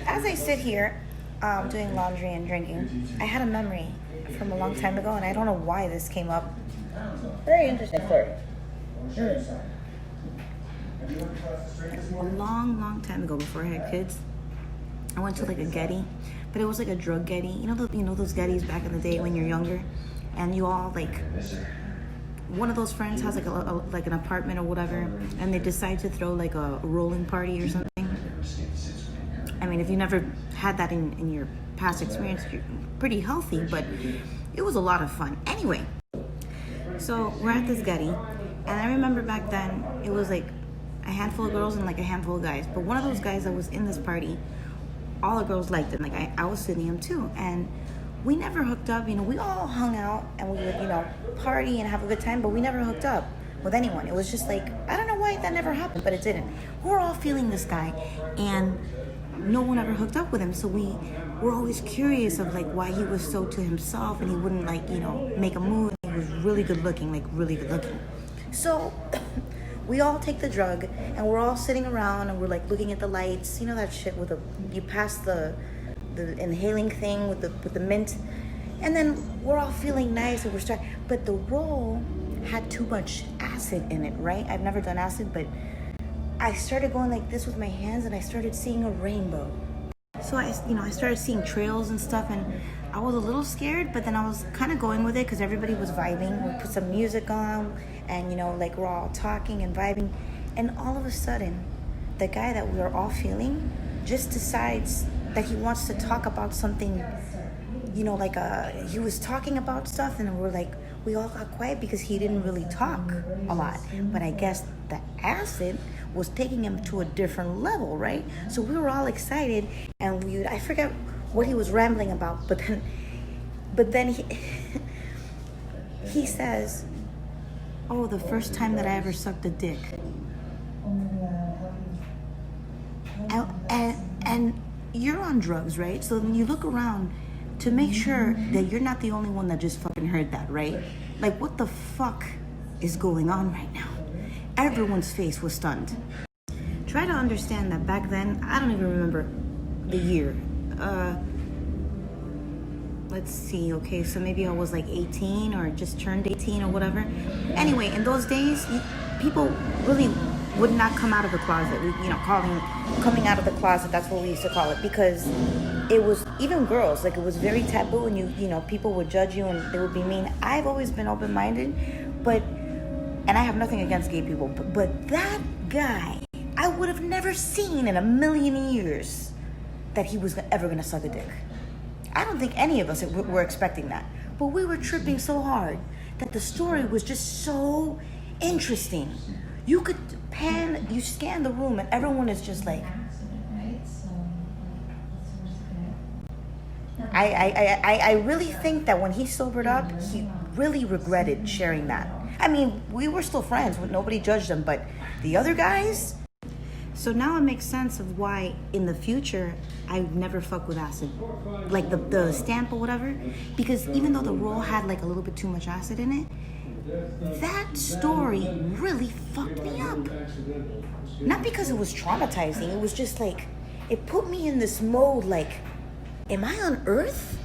As I sit here doing laundry and drinking, I had a memory from a long time ago, and I don't know why this came up. Very interesting story. A long time ago, before I had kids, I went to like a Getty, but it was like a drug Getty. You know those Gettys back in the day when you're younger, and you all like, one of those friends has like like an apartment or whatever, and they decide to throw like a rolling party or something. I mean, if you never had that in your past experience, you're pretty healthy, but it was a lot of fun. Anyway, so we're at this Getty, and I remember back then it was like a handful of girls and like a handful of guys. But one of those guys that was in this party, all the girls liked him. Like I was sitting him too, and we never hooked up. We all hung out and we would party and have a good time, but we never hooked up with anyone. It was just like, I don't know why that never happened, but it didn't. We're all feeling this guy, and no one ever hooked up with him. So we were always curious of like why he was so to himself and he wouldn't like make a move. He was really good looking. So we all take the drug and we're all sitting around and we're like looking at the lights, that shit with you pass the inhaling thing with the mint, and then we're all feeling nice and we're starting, but the roll had too much acid in it, right? I've never done acid, but I started going like this with my hands and I started seeing a rainbow. So I started seeing trails and stuff, and I was a little scared, but then I was kind of going with it because everybody was vibing. We put some music on, and like we're all talking and vibing, and all of a sudden, the guy that we were all feeling just decides that he wants to talk about something, he was talking about stuff, and we all got quiet because he didn't really talk a lot. But I guess the acid was taking him to a different level, right? So we were all excited, and I forget what he was rambling about, but then he says, "Oh, the first time that I ever sucked a dick." And you're on drugs, right? So when you look around to make sure that you're not the only one that just fucking heard that, right? Like, what the fuck is going on right now? Everyone's face was stunned. Try to understand that back then, I don't even remember the year. Let's see, okay, so maybe I was like 18 or just turned 18 or whatever. Anyway, in those days, people really would not come out of the closet. Coming out of the closet, that's what we used to call it, because it was, even girls, like it was very taboo, and people would judge you and they would be mean. I've always been open-minded, and I have nothing against gay people, but that guy, I would have never seen in a million years that he was ever gonna suck a dick. I don't think any of us were expecting that, but we were tripping so hard that the story was just so interesting. You could you scan the room and everyone is just like, I really think that when he sobered up, he really regretted sharing that. I mean, we were still friends, nobody judged him, but the other guys. So now it makes sense of why in the future I never fuck with acid, like the stamp or whatever, because even though the roll had like a little bit too much acid in it, that story really fucked me up. Not because it was traumatizing, it was just like, it put me in this mode like, am I on Earth?